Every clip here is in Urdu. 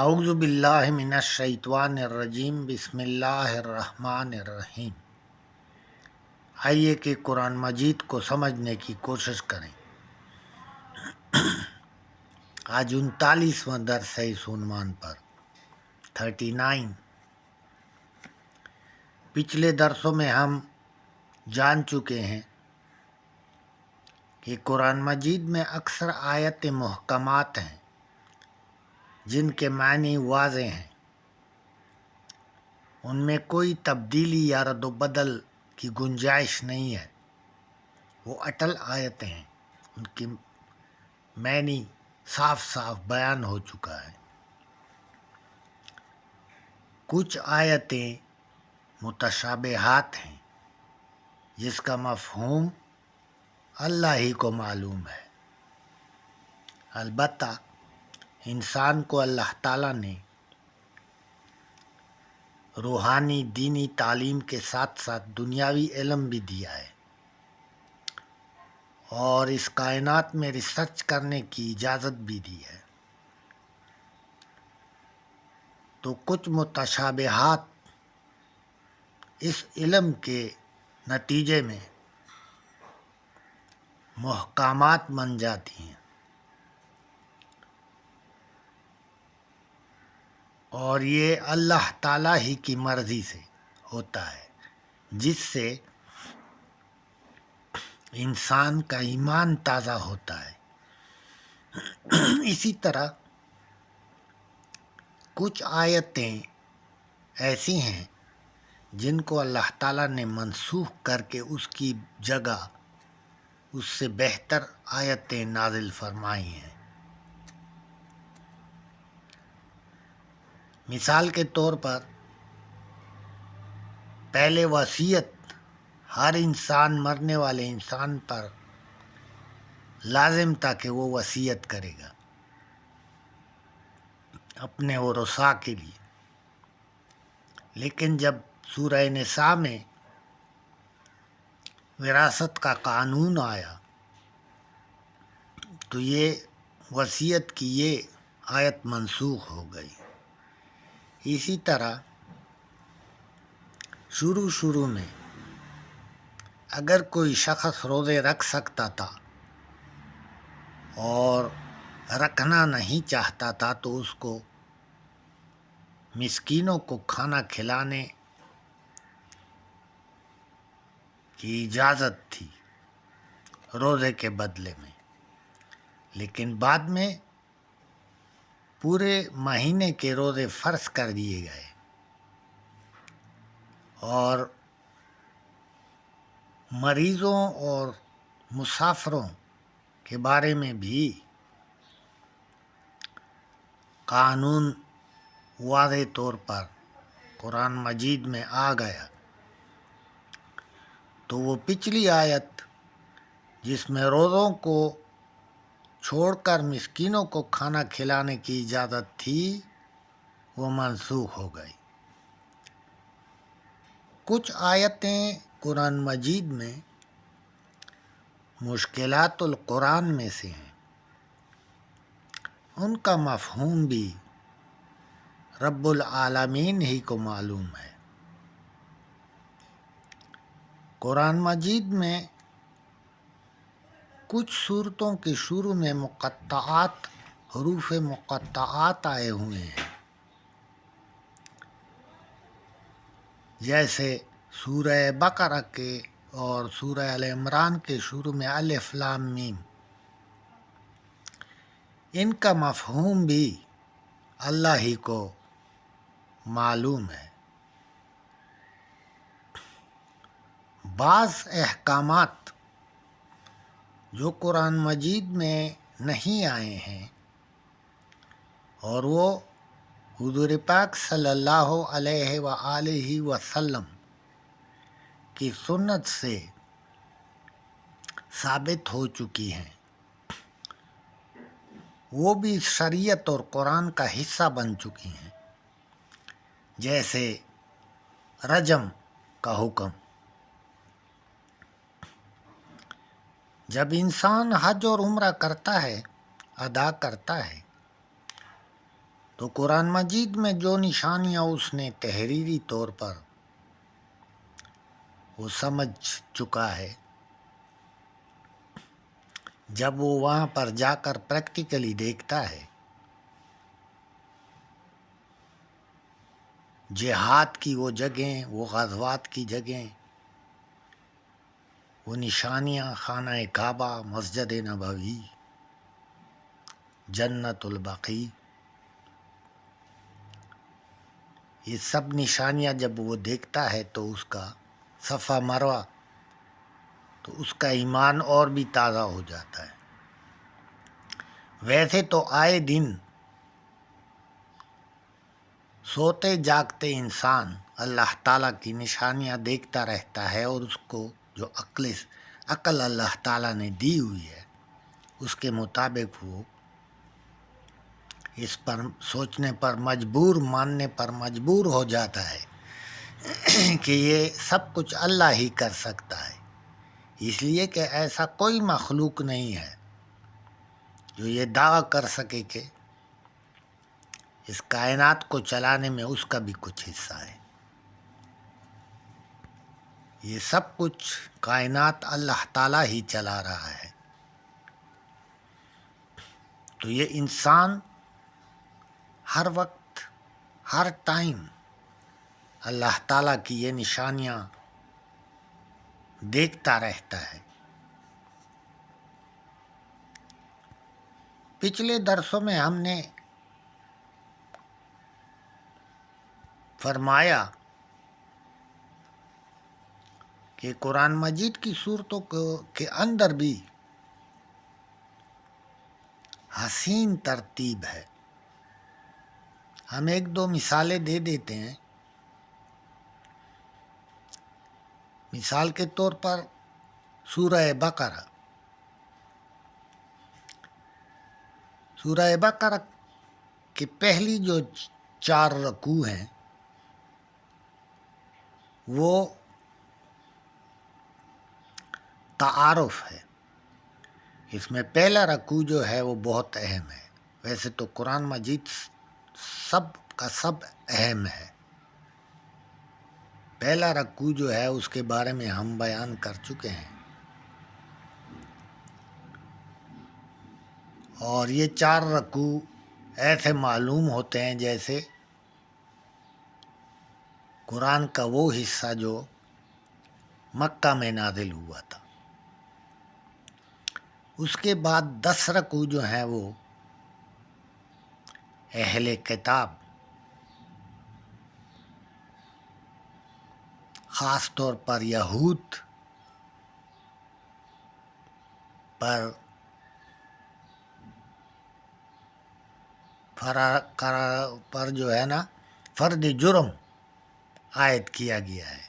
اعوذ باللہ من الشیطان الرجیم بسم اللہ الرحمن الرحیم۔ آئیے کہ قرآن مجید کو سمجھنے کی کوشش کریں۔ آج 39واں درس ہے اس عنوان پر 39۔ پچھلے درسوں میں ہم جان چکے ہیں کہ قرآن مجید میں اکثر آیت محکمات ہیں جن کے معنی واضح ہیں، ان میں کوئی تبدیلی یا رد و بدل کی گنجائش نہیں ہے، وہ اٹل آیتیں ہیں، ان کی معنی صاف صاف بیان ہو چکا ہے۔ کچھ آیتیں متشابہات ہیں جس کا مفہوم اللہ ہی کو معلوم ہے، البتہ انسان کو اللہ تعالیٰ نے روحانی دینی تعلیم کے ساتھ ساتھ دنیاوی علم بھی دیا ہے اور اس کائنات میں ریسرچ کرنے کی اجازت بھی دی ہے۔ تو کچھ متشابہات اس علم کے نتیجے میں محکمات بن جاتی ہیں، اور یہ اللہ تعالیٰ ہی کی مرضی سے ہوتا ہے، جس سے انسان کا ایمان تازہ ہوتا ہے۔ اسی طرح کچھ آیتیں ایسی ہیں جن کو اللہ تعالیٰ نے منسوخ کر کے اس کی جگہ اس سے بہتر آیتیں نازل فرمائی ہیں۔ مثال کے طور پر پہلے وصیت ہر انسان، مرنے والے انسان پر لازم تھا کہ وہ وصیت کرے گا اپنے ورثاء کے لیے، لیکن جب سورہ نساء میں وراثت کا قانون آیا تو یہ وصیت کی یہ آیت منسوخ ہو گئی۔ اسی طرح شروع میں اگر کوئی شخص روزے رکھ سکتا تھا اور رکھنا نہیں چاہتا تھا تو اس کو مسکینوں کو کھانا کھلانے کی اجازت تھی روزے کے بدلے میں، لیکن بعد میں پورے مہینے کے روزے فرض کر دیے گئے اور مریضوں اور مسافروں کے بارے میں بھی قانون واضح طور پر قرآن مجید میں آ گیا۔ تو وہ پچھلی آیت جس میں روزوں کو چھوڑ کر مسکینوں کو کھانا کھلانے کی اجازت تھی وہ منسوخ ہو گئی۔ کچھ آیتیں قرآن مجید میں مشکلات القرآن میں سے ہیں، ان کا مفہوم بھی رب العالمین ہی کو معلوم ہے۔ قرآن مجید میں کچھ صورتوں کے شروع میں مقطعات، حروف مقطعات آئے ہوئے ہیں، جیسے سورہ بقرہ کے اور سورہ آل عمران کے شروع میں الف لام میم۔ ان کا مفہوم بھی اللہ ہی کو معلوم ہے۔ بعض احکامات جو قرآن مجید میں نہیں آئے ہیں اور وہ حضور پاک صلی اللہ علیہ وآلہ وسلم کی سنت سے ثابت ہو چکی ہیں، وہ بھی شریعت اور قرآن کا حصہ بن چکی ہیں، جیسے رجم کا حکم۔ جب انسان حج اور عمرہ کرتا ہے، ادا کرتا ہے، تو قرآن مجید میں جو نشانیاں اس نے تحریری طور پر وہ سمجھ چکا ہے، جب وہ وہاں پر جا کر پریکٹیکلی دیکھتا ہے، جہاد کی وہ جگہیں، وہ غزوات کی جگہیں، وہ نشانیاں، خانہ کعبہ، مسجد نبوی، جنت البقیع، یہ سب نشانیاں جب وہ دیکھتا ہے تو اس کا صفا مروہ، تو اس کا ایمان اور بھی تازہ ہو جاتا ہے۔ ویسے تو آئے دن سوتے جاگتے انسان اللہ تعالیٰ کی نشانیاں دیکھتا رہتا ہے، اور اس کو جو عقل اللہ تعالیٰ نے دی ہوئی ہے اس کے مطابق وہ اس پر سوچنے پر مجبور، ماننے پر مجبور ہو جاتا ہے کہ یہ سب کچھ اللہ ہی کر سکتا ہے، اس لیے کہ ایسا کوئی مخلوق نہیں ہے جو یہ دعویٰ کر سکے کہ اس کائنات کو چلانے میں اس کا بھی کچھ حصہ ہے۔ یہ سب کچھ کائنات اللہ تعالیٰ ہی چلا رہا ہے۔ تو یہ انسان ہر وقت، ہر ٹائم اللہ تعالیٰ کی یہ نشانیاں دیکھتا رہتا ہے۔ پچھلے درسوں میں ہم نے فرمایا کہ قرآن مجید کی صورتوں کے اندر بھی حسین ترتیب ہے۔ ہم ایک دو مثالیں دے دیتے ہیں۔ مثال کے طور پر سورہ بقرہ، سورہ بقرہ کی پہلی جو 4 رکوع ہیں وہ تعارف ہے۔ اس میں پہلا رکوع جو ہے وہ بہت اہم ہے۔ ویسے تو قرآن مجید سب کا سب اہم ہے، پہلا رکوع جو ہے اس کے بارے میں ہم بیان کر چکے ہیں، اور یہ 4 رکوع ایسے معلوم ہوتے ہیں جیسے قرآن کا وہ حصہ جو مکہ میں نازل ہوا تھا۔ اس کے بعد 10 رکوع جو ہیں وہ اہل کتاب، خاص طور پر یہود پر جو ہے نا فرد جرم عائد کیا گیا ہے۔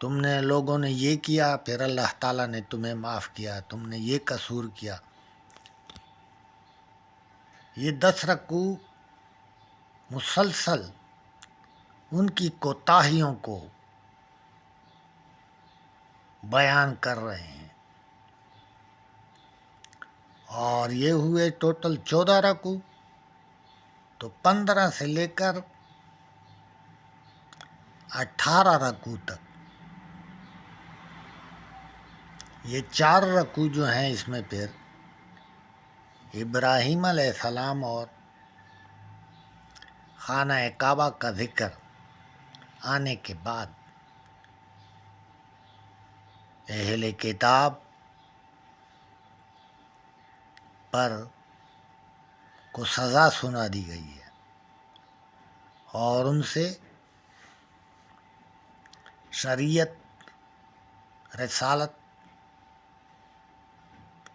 تم نے لوگوں نے یہ کیا، پھر اللہ تعالیٰ نے تمہیں معاف کیا، تم نے یہ قصور کیا۔ یہ 10 رکوع مسلسل ان کی کوتاہیوں کو بیان کر رہے ہیں، اور یہ ہوئے ٹوٹل 14 رکوع۔ تو 15 سے لے کر 18 رکوع تک یہ 4 رکوع جو ہیں، اس میں پھر ابراہیم علیہ السلام اور خانہ کعبہ کا ذکر آنے کے بعد اہل کتاب پر کو سزا سنا دی گئی ہے، اور ان سے شریعت، رسالت،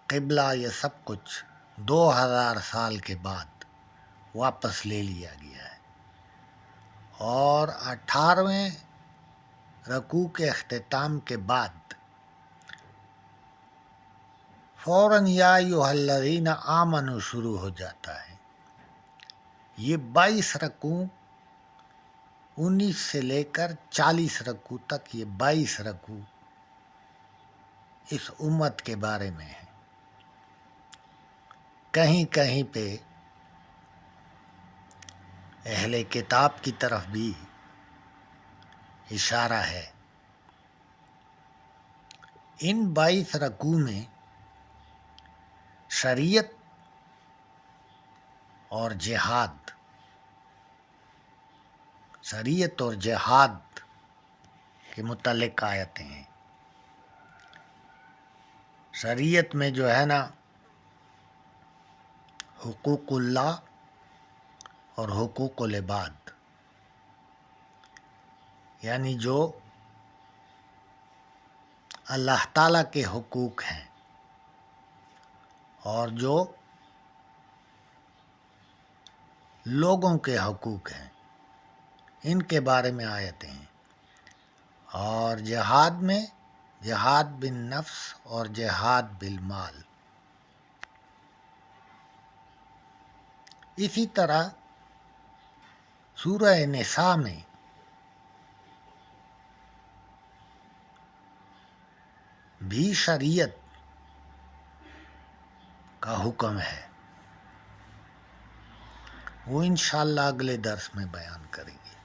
قبلہ، یہ سب کچھ 2000 سال کے بعد واپس لے لیا گیا ہے۔ اور 18ویں رکوع کے اختتام کے بعد فوراً یا ایھا الذین آمنوا شروع ہو جاتا ہے۔ یہ 22 رکوع، 19 سے لے کر 40 رکوع تک، یہ 22 رکوع اس امت کے بارے میں ہے۔ کہیں کہیں پہ اہل کتاب کی طرف بھی اشارہ ہے۔ ان 22 رکوع میں شریعت اور جہاد کے متعلق آیتیں ہیں۔ شریعت میں جو ہے نا حقوق اللہ اور حقوق العباد، یعنی جو اللہ تعالیٰ کے حقوق ہیں اور جو لوگوں کے حقوق ہیں، ان کے بارے میں آیتیں ہیں۔ اور جہاد میں جہاد بالنفس اور جہاد بالمال۔ اسی طرح سورہ نساء میں بھی شریعت کا حکم ہے، وہ انشاءاللہ اگلے درس میں بیان کریں گے۔